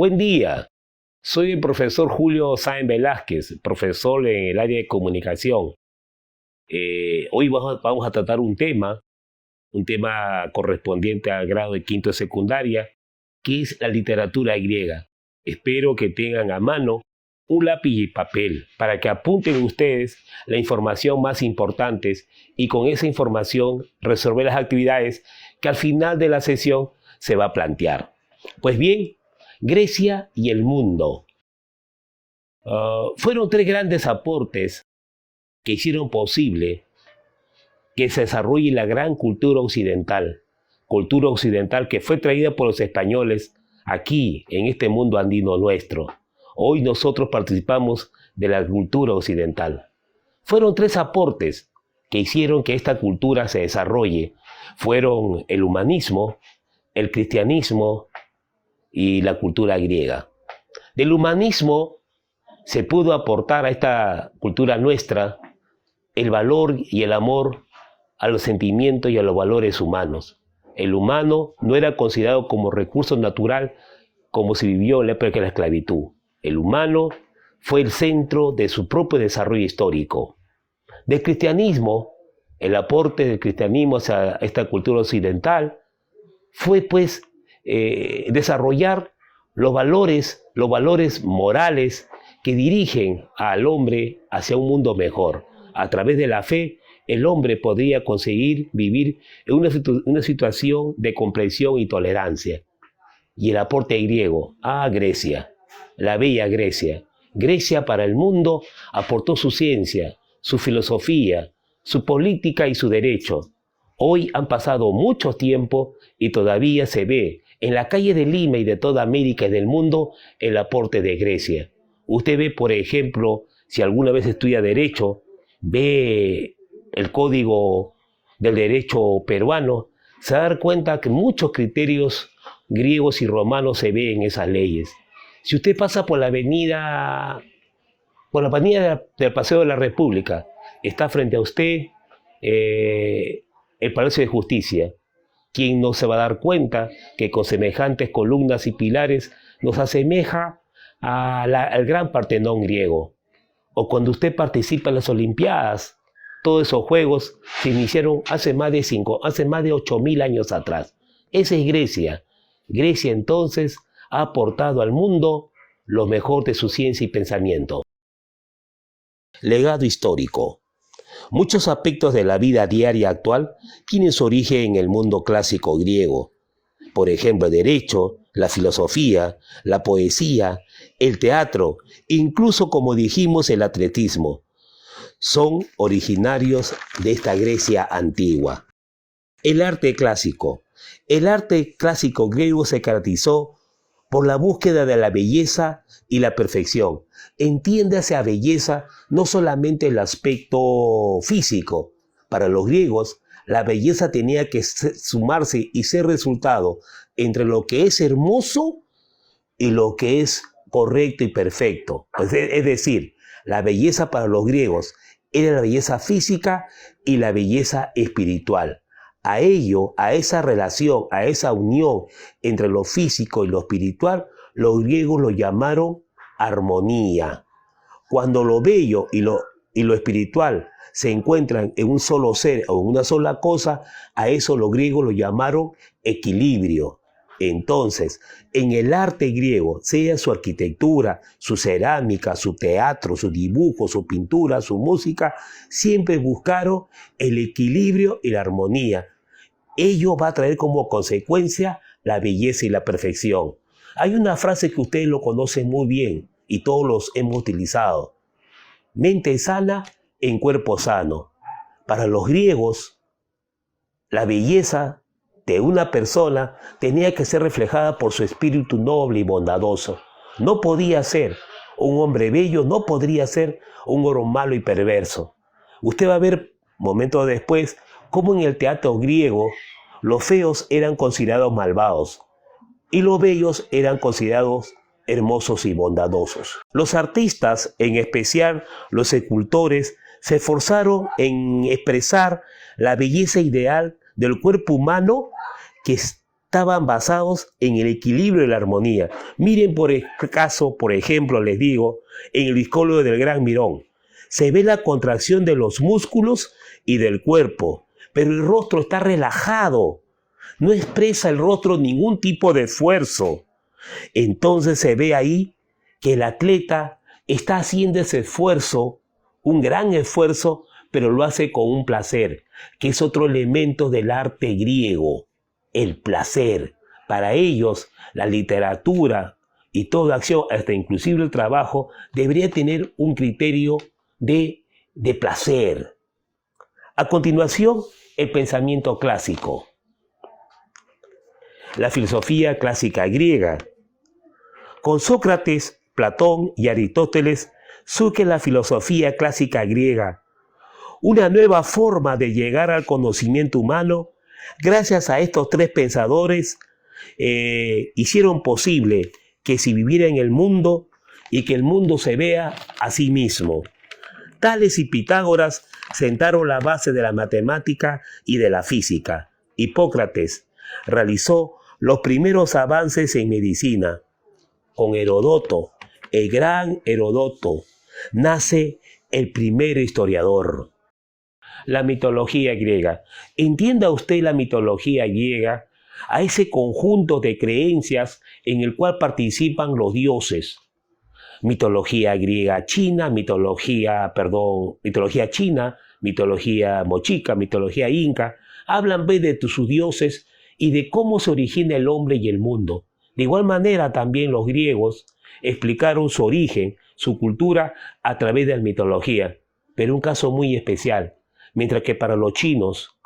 Buen día, soy el profesor Julio Sáenz Velázquez, profesor en el área de comunicación. Hoy vamos a tratar un tema correspondiente al grado de quinto de secundaria, que es la literatura griega. Espero que tengan a mano un lápiz y papel para que apunten ustedes la información más importante y con esa información resolver las actividades que al final de la sesión se va a plantear. Pues bien, Grecia y el mundo. Fueron tres grandes aportes que hicieron posible que se desarrolle la gran cultura occidental que fue traída por los españoles aquí, en este mundo andino nuestro. Hoy nosotros participamos de la cultura occidental. Fueron tres aportes que hicieron que esta cultura se desarrolle. Fueron el humanismo, el cristianismo y la cultura griega. Del humanismo se pudo aportar a esta cultura nuestra el valor y el amor a los sentimientos y a los valores humanos. El humano no era considerado como recurso natural como se vivió en la época de la esclavitud. El humano fue el centro de su propio desarrollo histórico. Del cristianismo, el aporte del cristianismo hacia esta cultura occidental fue pues desarrollar los valores morales que dirigen al hombre hacia un mundo mejor. A través de la fe, el hombre podría conseguir vivir en una situación de comprensión y tolerancia. Y el aporte griego, Grecia, la bella Grecia. Grecia para el mundo aportó su ciencia, su filosofía, su política y su derecho. Hoy han pasado mucho tiempo y todavía se ve en la calle de Lima y de toda América y del mundo el aporte de Grecia. Usted ve, por ejemplo, si alguna vez estudia derecho, ve el código del derecho peruano, se va a dar cuenta que muchos criterios griegos y romanos se ven en esas leyes. Si usted pasa por la avenida del Paseo de la República, está frente a usted el Palacio de Justicia. ¿Quién no se va a dar cuenta que con semejantes columnas y pilares nos asemeja al gran Partenón griego? O cuando usted participa en las Olimpiadas, todos esos juegos se iniciaron hace más de 8.000 años atrás. Esa es Grecia. Grecia entonces ha aportado al mundo lo mejor de su ciencia y pensamiento. Legado histórico. Muchos aspectos de la vida diaria actual tienen su origen en el mundo clásico griego. Por ejemplo, el derecho, la filosofía, la poesía, el teatro, incluso, como dijimos, el atletismo, son originarios de esta Grecia antigua. El arte clásico. El arte clásico griego se caracterizó por la búsqueda de la belleza y la perfección. Entiéndase a belleza no solamente el aspecto físico. Para los griegos, la belleza tenía que sumarse y ser resultado entre lo que es hermoso y lo que es correcto y perfecto. Es decir, la belleza para los griegos era la belleza física y la belleza espiritual. A ello, a esa relación, a esa unión entre lo físico y lo espiritual, los griegos lo llamaron armonía. Cuando lo bello y lo espiritual se encuentran en un solo ser o en una sola cosa, a eso los griegos lo llamaron equilibrio. Entonces, en el arte griego, sea su arquitectura, su cerámica, su teatro, su dibujo, su pintura, su música, siempre buscaron el equilibrio y la armonía. Ello va a traer como consecuencia la belleza y la perfección. Hay una frase que ustedes lo conocen muy bien y todos los hemos utilizado. Mente sana en cuerpo sano. Para los griegos, la belleza de una persona tenía que ser reflejada por su espíritu noble y bondadoso. No podía ser un hombre bello, no podría ser un hombre malo y perverso. Usted va a ver, momentos después, cómo en el teatro griego los feos eran considerados malvados y los bellos eran considerados hermosos y bondadosos. Los artistas, en especial los escultores, se esforzaron en expresar la belleza ideal del cuerpo humano que estaban basados en el equilibrio y la armonía. Miren por ejemplo, les digo, en el discólogos del Gran Mirón, se ve la contracción de los músculos y del cuerpo, pero el rostro está relajado, no expresa el rostro ningún tipo de esfuerzo. Entonces se ve ahí que el atleta está haciendo ese esfuerzo, un gran esfuerzo, pero lo hace con un placer, que es otro elemento del arte griego, el placer. Para ellos, la literatura y toda acción, hasta inclusive el trabajo, debería tener un criterio de placer. A continuación, el pensamiento clásico. La filosofía clásica griega. Con Sócrates, Platón y Aristóteles surge la filosofía clásica griega, una nueva forma de llegar al conocimiento humano. Gracias a estos tres pensadores hicieron posible que se viviera en el mundo y que el mundo se vea a sí mismo. Tales y Pitágoras sentaron la base de la matemática y de la física. Hipócrates realizó los primeros avances en medicina. Con Heródoto, el gran Heródoto, nace el primer historiador. La mitología griega. Entienda usted la mitología griega a ese conjunto de creencias en el cual participan los dioses. Mitología griega china, mitología china, mitología mochica, mitología inca, hablan de sus dioses y de cómo se origina el hombre y el mundo. De igual manera también los griegos explicaron su origen, su cultura a través de la mitología, pero un caso muy especial. Mientras que para los chinos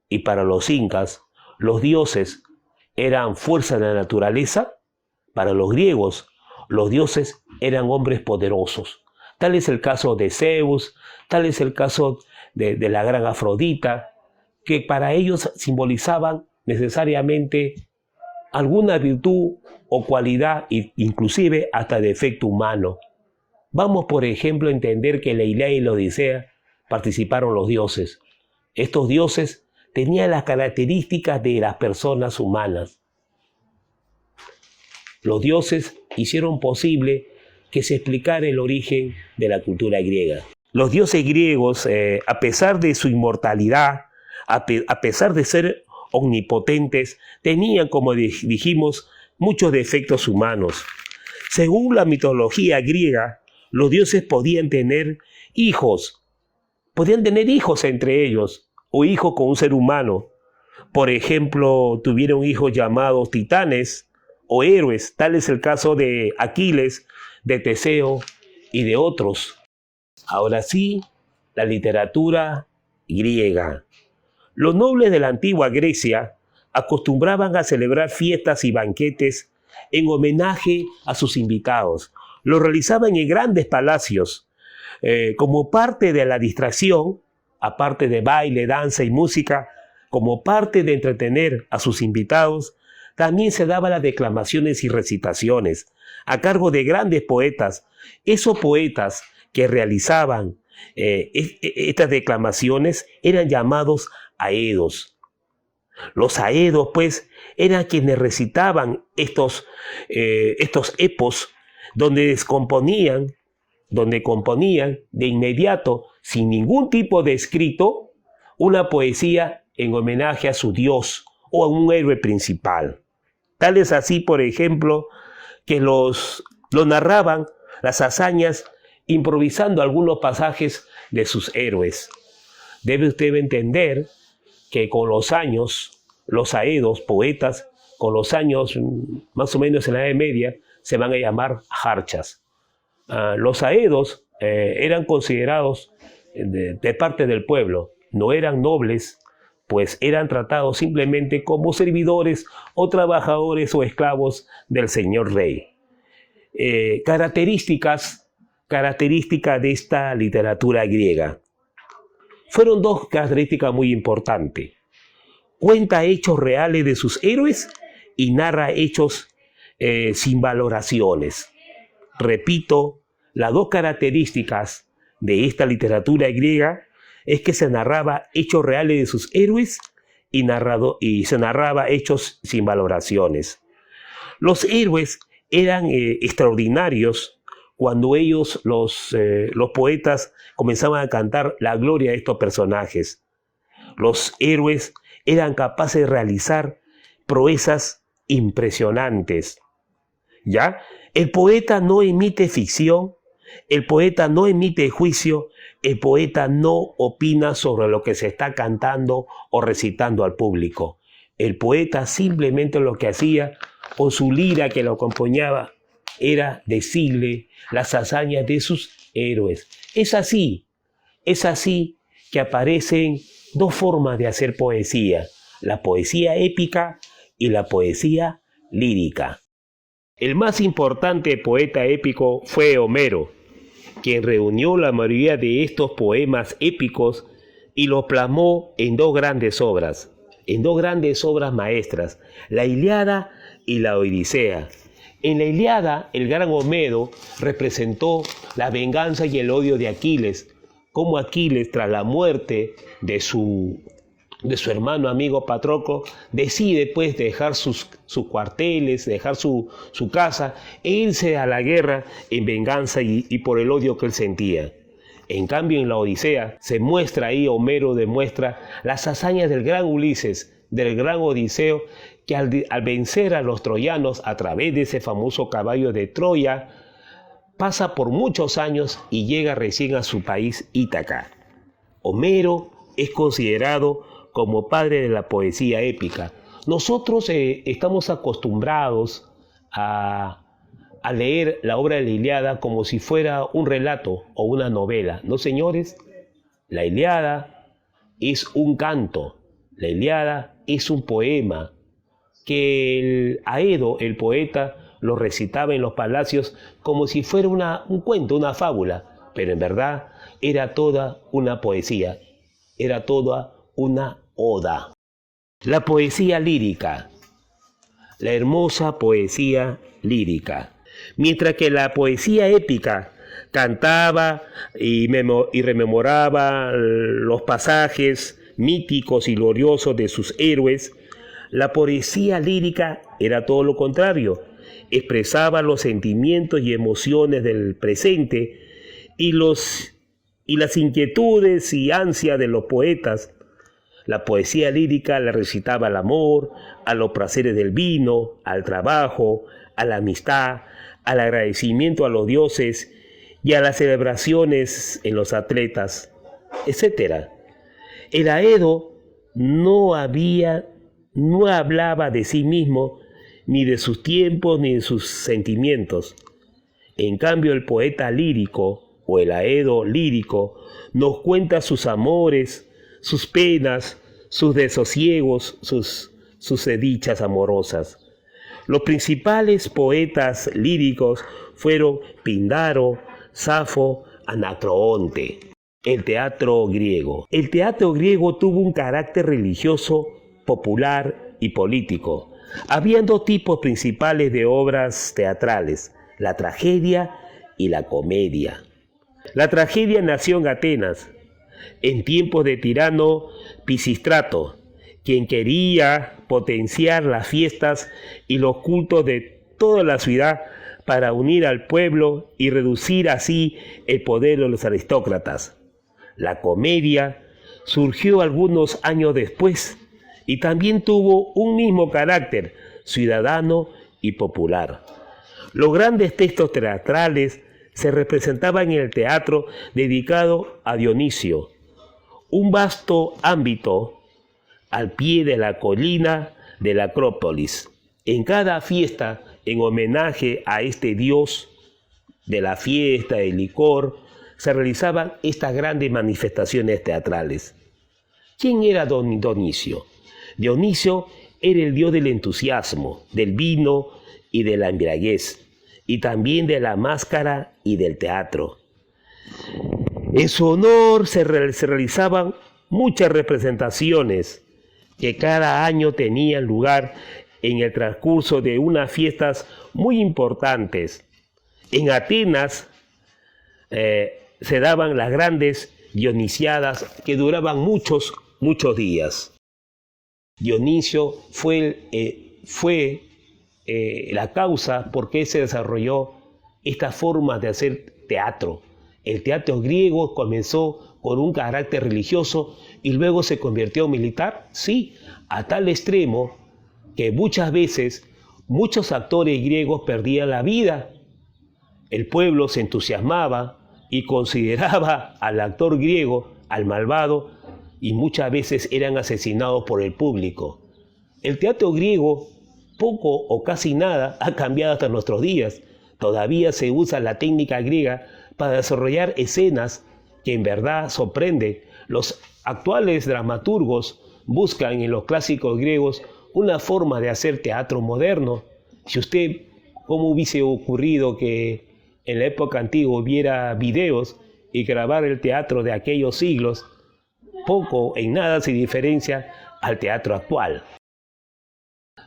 y para los incas, los dioses eran fuerza de la naturaleza, para los griegos, los dioses eran hombres poderosos. Tal es el caso de Zeus, tal es el caso de la gran Afrodita, que para ellos simbolizaban necesariamente alguna virtud o cualidad, inclusive hasta defecto humano. Vamos, por ejemplo, a entender que en la Ilíada y la Odisea participaron los dioses. Estos dioses tenían las características de las personas humanas. Los dioses hicieron posible que se explicara el origen de la cultura griega. Los dioses griegos, a pesar de su inmortalidad, a pesar de ser omnipotentes, tenían, como dijimos, muchos defectos humanos. Según la mitología griega, los dioses podían tener hijos entre ellos, o hijos con un ser humano. Por ejemplo, tuvieron hijos llamados titanes o héroes. Tal es el caso de Aquiles, de Teseo y de otros. Ahora sí, la literatura griega. Los nobles de la antigua Grecia acostumbraban a celebrar fiestas y banquetes en homenaje a sus invitados. Lo realizaban en grandes palacios. Como parte de la distracción, aparte de baile, danza y música, como parte de entretener a sus invitados, también se daban las declamaciones y recitaciones a cargo de grandes poetas. Esos poetas que realizaban estas declamaciones eran llamados aedos. Los aedos, pues, eran quienes recitaban estos epos donde componían de inmediato, sin ningún tipo de escrito, una poesía en homenaje a su dios o a un héroe principal. Tal es así, por ejemplo, que lo narraban las hazañas improvisando algunos pasajes de sus héroes. Debe usted entender que con los años, los aedos, poetas, con los años, más o menos en la Edad Media, se van a llamar jarchas. Los aedos eran considerados de parte del pueblo, no eran nobles, pues eran tratados simplemente como servidores o trabajadores o esclavos del señor rey. Características de esta literatura griega. Fueron dos características muy importantes. Cuenta hechos reales de sus héroes y narra hechos sin valoraciones. Repito, las dos características de esta literatura griega es que se narraba hechos reales de sus héroes y se narraba hechos sin valoraciones. Los héroes eran extraordinarios cuando ellos, los poetas, comenzaban a cantar la gloria de estos personajes. Los héroes eran capaces de realizar proezas impresionantes. ¿Ya? El poeta no emite ficción, el poeta no emite juicio, el poeta no opina sobre lo que se está cantando o recitando al público. El poeta simplemente lo que hacía, con su lira que lo acompañaba, era decirle las hazañas de sus héroes. Es así que aparecen dos formas de hacer poesía: la poesía épica y la poesía lírica. El más importante poeta épico fue Homero, quien reunió la mayoría de estos poemas épicos y los plasmó en dos grandes obras maestras, la Ilíada y la Odisea. En la Ilíada, el gran Homero representó la venganza y el odio de Aquiles, como Aquiles, tras la muerte de su hermano amigo Patroclo, decide pues dejar sus cuarteles, dejar su casa e irse a la guerra en venganza y por el odio que él sentía. En cambio, en la Odisea se muestra ahí, Homero demuestra las hazañas del gran Ulises, del gran Odiseo, que al vencer a los troyanos a través de ese famoso caballo de Troya, pasa por muchos años y llega recién a su país, Ítaca. Homero es considerado como padre de la poesía épica. Nosotros estamos acostumbrados a leer la obra de la Ilíada como si fuera un relato o una novela. No, señores, la Ilíada es un canto, la Ilíada es un poema que el Aedo, el poeta, lo recitaba en los palacios como si fuera un cuento, una fábula, pero en verdad era toda una poesía, era toda una oda. La poesía lírica, la hermosa poesía lírica. Mientras que la poesía épica cantaba y rememoraba los pasajes míticos y gloriosos de sus héroes, la poesía lírica era todo lo contrario. Expresaba los sentimientos y emociones del presente y las inquietudes y ansias de los poetas. La poesía lírica le recitaba al amor, a los placeres del vino, al trabajo, a la amistad, al agradecimiento a los dioses y a las celebraciones en los atletas, etc. El Aedo no hablaba de sí mismo, ni de sus tiempos, ni de sus sentimientos. En cambio, el poeta lírico, o el Aedo lírico, nos cuenta sus amores, sus penas, sus desosiegos, sus desdichas amorosas. Los principales poetas líricos fueron Píndaro, Safo, Anacreonte. El teatro griego. El teatro griego tuvo un carácter religioso, popular y político. Habían dos tipos principales de obras teatrales: la tragedia y la comedia. La tragedia nació en Atenas, en tiempos de tirano Pisístrato, quien quería potenciar las fiestas y los cultos de toda la ciudad para unir al pueblo y reducir así el poder de los aristócratas. La comedia surgió algunos años después y también tuvo un mismo carácter ciudadano y popular. Los grandes textos teatrales se representaban en el teatro dedicado a Dionisio, un vasto ámbito al pie de la colina de la Acrópolis. En cada fiesta, en homenaje a este dios de la fiesta, del licor, se realizaban estas grandes manifestaciones teatrales. ¿Quién era Dionisio? Dionisio era el dios del entusiasmo, del vino y de la embriaguez, y también de la máscara y del teatro. En su honor se realizaban muchas representaciones que cada año tenían lugar en el transcurso de unas fiestas muy importantes. En Atenas se daban las grandes dionisiadas que duraban muchos días. Dionisio fue la causa por qué se desarrolló esta forma de hacer teatro. El teatro griego comenzó con un carácter religioso y luego se convirtió en militar, sí, a tal extremo que muchas veces muchos actores griegos perdían la vida. El pueblo se entusiasmaba y consideraba al actor griego, al malvado, y muchas veces eran asesinados por el público. El teatro griego, poco o casi nada, ha cambiado hasta nuestros días. Todavía se usa la técnica griega para desarrollar escenas que en verdad sorprenden. Los actuales dramaturgos buscan en los clásicos griegos una forma de hacer teatro moderno. ¿Cómo hubiese ocurrido que en la época antigua hubiera videos y grabar el teatro de aquellos siglos? Poco en nada se diferencia al teatro actual.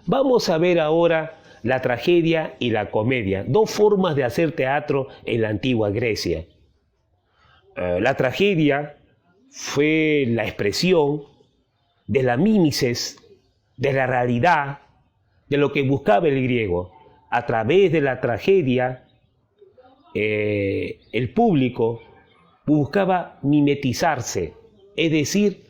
Vamos a ver ahora la tragedia y la comedia, dos formas de hacer teatro en la antigua Grecia. La tragedia fue la expresión de la mímesis, de la realidad, de lo que buscaba el griego. A través de la tragedia, el público buscaba mimetizarse, es decir,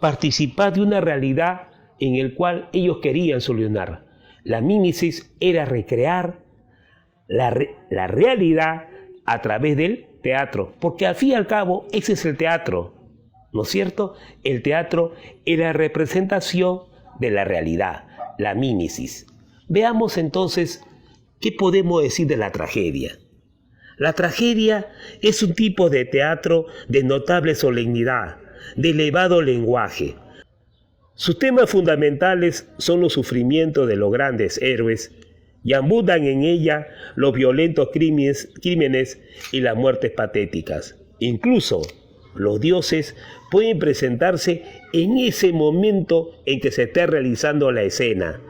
participar de una realidad en la cual ellos querían solucionar. La mímesis era recrear la realidad a través del teatro, porque al fin y al cabo ese es el teatro, ¿no es cierto? El teatro es la representación de la realidad, la mímesis. Veamos entonces qué podemos decir de la tragedia. La tragedia es un tipo de teatro de notable solemnidad, de elevado lenguaje. Sus temas fundamentales son los sufrimientos de los grandes héroes y abundan en ella los violentos crímenes y las muertes patéticas. Incluso los dioses pueden presentarse en ese momento en que se está realizando la escena.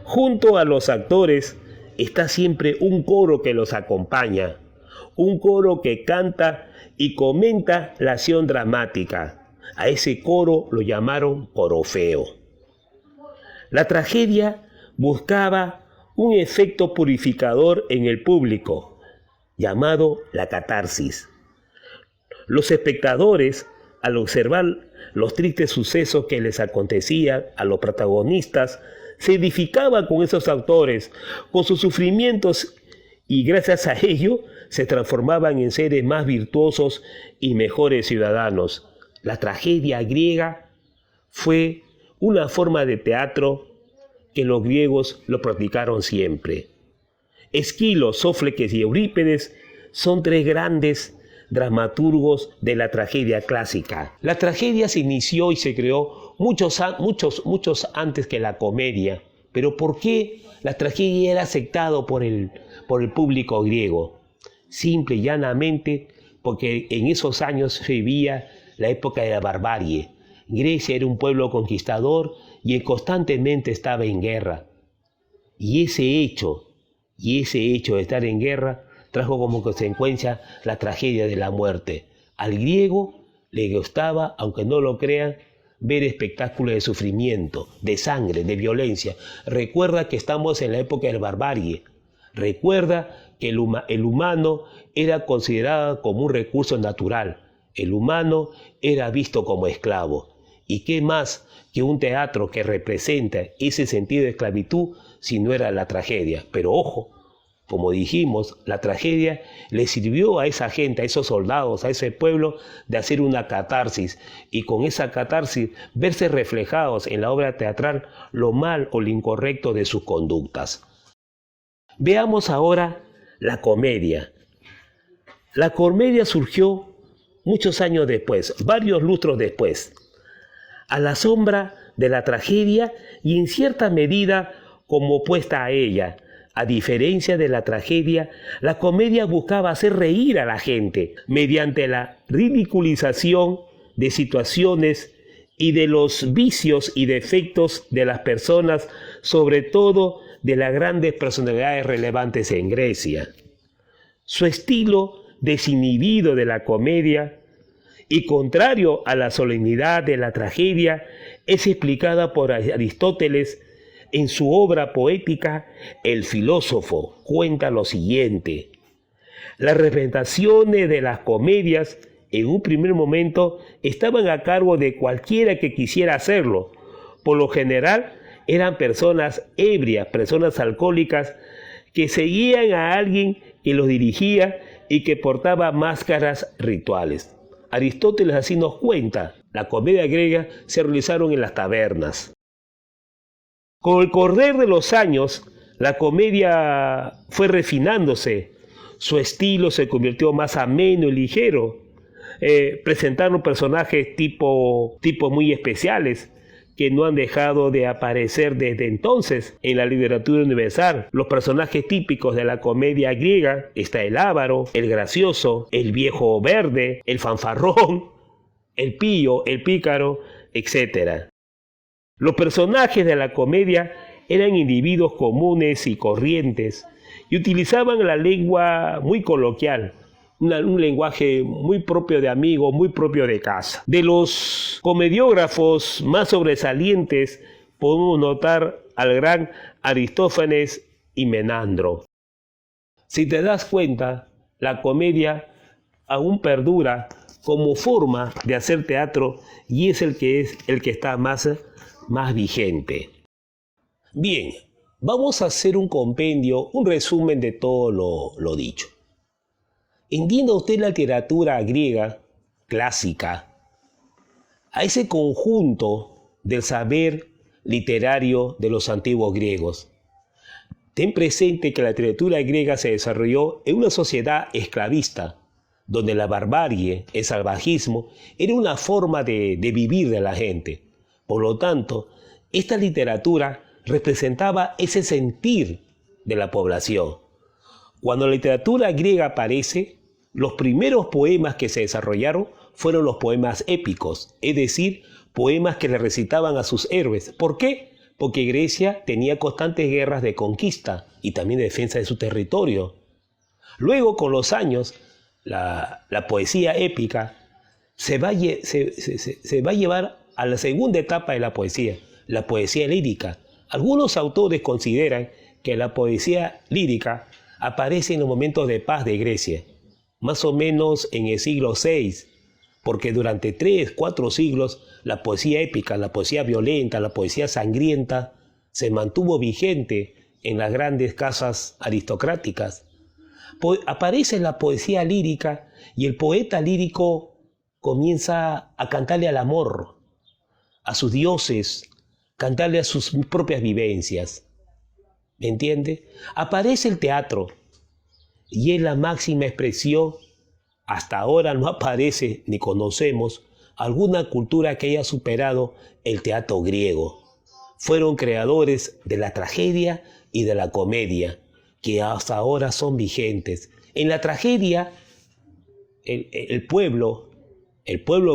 Junto a los actores está siempre un coro que los acompaña, un coro que canta y comenta la acción dramática. A ese coro lo llamaron corofeo. La tragedia buscaba un efecto purificador en el público, llamado la catarsis. Los espectadores, al observar los tristes sucesos que les acontecían a los protagonistas, se edificaban con esos autores, con sus sufrimientos, y gracias a ello se transformaban en seres más virtuosos y mejores ciudadanos. La tragedia griega fue una forma de teatro que los griegos lo practicaron siempre. Esquilo, Sófocles y Eurípides son tres grandes dramaturgos de la tragedia clásica. La tragedia se inició y se creó muchos antes que la comedia. Pero ¿por qué la tragedia era aceptada por el público griego? Simple y llanamente porque en esos años se vivía la época de la barbarie. Grecia era un pueblo conquistador y constantemente estaba en guerra. Y ese hecho de estar en guerra trajo como consecuencia la tragedia de la muerte. Al griego le gustaba, aunque no lo crean, ver espectáculos de sufrimiento, de sangre, de violencia. Recuerda que estamos en la época de la barbarie. Recuerda que el humano era considerado como un recurso natural. El humano era visto como esclavo. ¿Y qué más que un teatro que representa ese sentido de esclavitud si no era la tragedia? Pero ojo, como dijimos, la tragedia le sirvió a esa gente, a esos soldados, a ese pueblo, de hacer una catarsis, y con esa catarsis verse reflejados en la obra teatral lo mal o lo incorrecto de sus conductas. Veamos ahora la comedia. La comedia surgió muchos años después, varios lustros después, a la sombra de la tragedia y en cierta medida como opuesta a ella. A diferencia de la tragedia, la comedia buscaba hacer reír a la gente mediante la ridiculización de situaciones y de los vicios y defectos de las personas, sobre todo de las grandes personalidades relevantes en Grecia. Su estilo desinhibido de la comedia y contrario a la solemnidad de la tragedia, es explicada por Aristóteles en su obra poética El filósofo. Cuenta lo siguiente: las representaciones de las comedias en un primer momento estaban a cargo de cualquiera que quisiera hacerlo. Por lo general eran personas ebrias, personas alcohólicas, que seguían a alguien que los dirigía y que portaba máscaras rituales. Aristóteles así nos cuenta: la comedia griega se realizaron en las tabernas. Con el correr de los años, la comedia fue refinándose. Su estilo se convirtió más ameno y ligero. Presentaron personajes tipo muy especiales que no han dejado de aparecer desde entonces en la literatura universal. Los personajes típicos de la comedia griega está el avaro, el gracioso, el viejo verde, el fanfarrón, el pillo, el pícaro, etc. Los personajes de la comedia eran individuos comunes y corrientes y utilizaban la lengua muy coloquial, un lenguaje muy propio de amigo, muy propio de casa. De los comediógrafos más sobresalientes podemos notar al gran Aristófanes y Menandro. Si te das cuenta, la comedia aún perdura como forma de hacer teatro y es el que está más vigente. Bien, vamos a hacer un compendio, un resumen de todo lo dicho. Entienda usted la literatura griega clásica, a ese conjunto del saber literario de los antiguos griegos. Ten presente que la literatura griega se desarrolló en una sociedad esclavista, donde la barbarie, el salvajismo, era una forma de vivir de la gente. Por lo tanto, esta literatura representaba ese sentir de la población. Cuando la literatura griega aparece, los primeros poemas que se desarrollaron fueron los poemas épicos, es decir, poemas que le recitaban a sus héroes. ¿Por qué? Porque Grecia tenía constantes guerras de conquista y también de defensa de su territorio. Luego, con los años, la poesía épica se va a llevar a la segunda etapa de la poesía lírica. Algunos autores consideran que la poesía lírica aparece en los momentos de paz de Grecia, más o menos en el siglo VI, porque durante 3, 4 siglos la poesía épica, la poesía violenta, la poesía sangrienta se mantuvo vigente en las grandes casas aristocráticas. Aparece la poesía lírica y el poeta lírico comienza a cantarle al amor, a sus dioses, cantarle a sus propias vivencias. ¿Me entiende? Aparece el teatro y es la máxima expresión. Hasta ahora no aparece ni conocemos alguna cultura que haya superado el teatro griego. Fueron creadores de la tragedia y de la comedia, que hasta ahora son vigentes. En la tragedia, el pueblo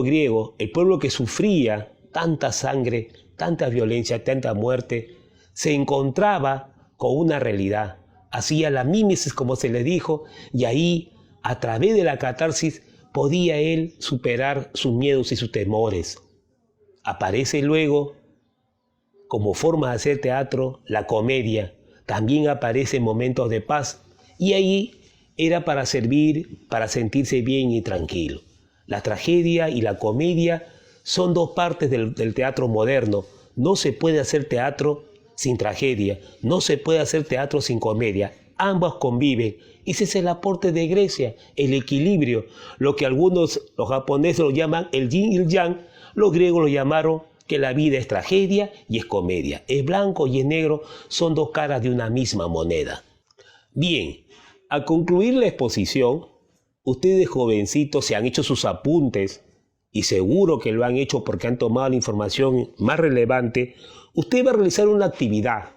griego, el pueblo que sufría tanta sangre, tanta violencia, tanta muerte, se encontraba con una realidad. Hacía la mímesis, como se le dijo, y ahí, a través de la catarsis, podía él superar sus miedos y sus temores. Aparece luego, como forma de hacer teatro, la comedia. También aparece en momentos de paz, y ahí era para servir, para sentirse bien y tranquilo. La tragedia y la comedia son dos partes del teatro moderno. No se puede hacer teatro sin tragedia, no se puede hacer teatro sin comedia. Ambas conviven. Ese es el aporte de Grecia, el equilibrio. Lo que los japoneses lo llaman el yin y el yang, los griegos lo llamaron que la vida es tragedia y es comedia. Es blanco y es negro, son dos caras de una misma moneda. Bien, al concluir la exposición, ustedes jovencitos se han hecho sus apuntes y seguro que lo han hecho porque han tomado la información más relevante. Usted va a realizar una actividad.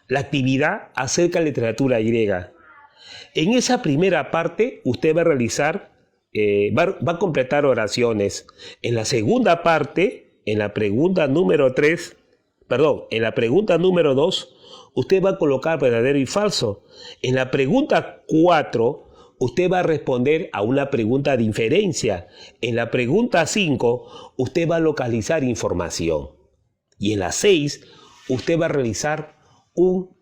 La actividad acerca de la literatura griega. En esa primera parte usted va a realizar, va a completar oraciones. En la segunda parte, en la pregunta número 2, usted va a colocar verdadero y falso. En la pregunta 4, usted va a responder a una pregunta de inferencia. En la pregunta 5, usted va a localizar información. Y en la 6, usted va a realizar un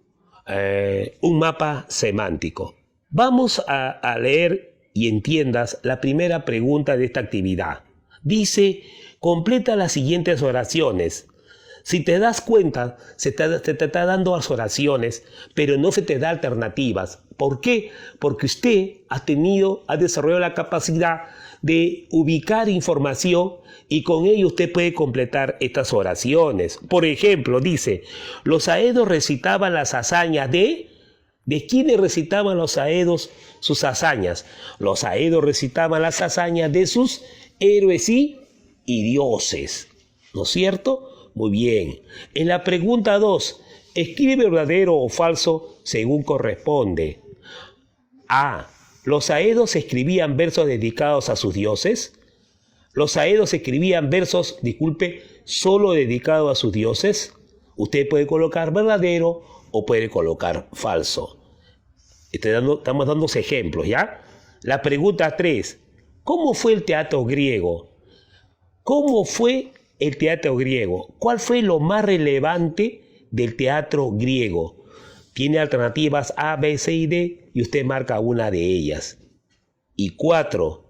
mapa semántico. Vamos a leer y entiendas la primera pregunta de esta actividad. Dice, completa las siguientes oraciones. Si te das cuenta, se te está dando las oraciones, pero no se te da alternativas. ¿Por qué? Porque usted ha desarrollado la capacidad de ubicar información y con ello usted puede completar estas oraciones. Por ejemplo, dice, los aedos recitaban las hazañas de... ¿De quiénes recitaban los aedos sus hazañas? Los aedos recitaban las hazañas de sus héroes y dioses. ¿No es cierto? Muy bien. En la pregunta 2, escribe verdadero o falso según corresponde. A. ¿Los aedos escribían versos dedicados a sus dioses? ¿Los aedos escribían versos, solo dedicados a sus dioses? Usted puede colocar verdadero o puede colocar falso. Estamos dando ejemplos, ¿ya? La pregunta 3. ¿Cómo fue el teatro griego? ¿Cómo fue el teatro griego? ¿Cuál fue lo más relevante del teatro griego? Tiene alternativas A, B, C y D y usted marca una de ellas. Y 4.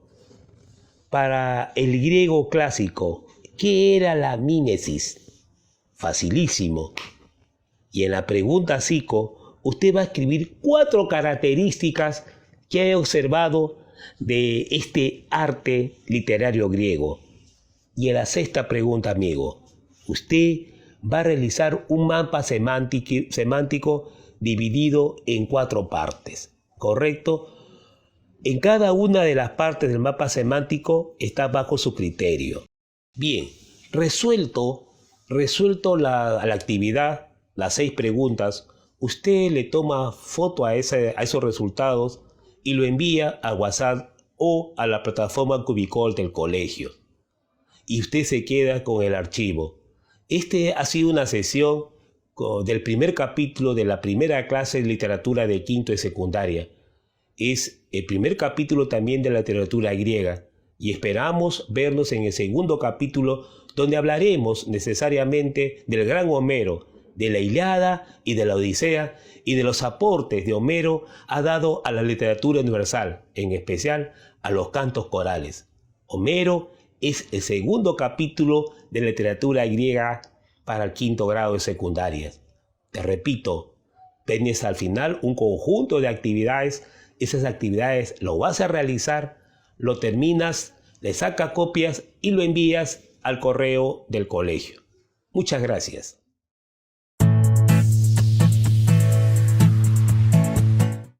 Para el griego clásico, ¿qué era la mímesis? Facilísimo. Y en la pregunta 5, usted va a escribir 4 características que ha observado de este arte literario griego. Y en la 6ª pregunta, amigo, usted va a realizar un mapa semántico dividido en 4 partes, ¿correcto? En cada una de las partes del mapa semántico está bajo su criterio. Bien, resuelto la actividad, las 6 preguntas, usted le toma foto a esos resultados y lo envía a WhatsApp o a la plataforma Cubicol del colegio. Y usted se queda con el archivo. Este ha sido una sesión del primer capítulo de la primera clase de literatura de quinto de secundaria. Es el primer capítulo también de la literatura griega y esperamos vernos en el segundo capítulo donde hablaremos necesariamente del gran Homero, de la Ilíada y de la Odisea y de los aportes de Homero ha dado a la literatura universal, en especial a los cantos corales. Homero es el segundo capítulo de literatura griega para el 5º grado de secundaria. Te repito, tienes al final un conjunto de actividades. Esas actividades lo vas a realizar, lo terminas, le sacas copias y lo envías al correo del colegio. Muchas gracias.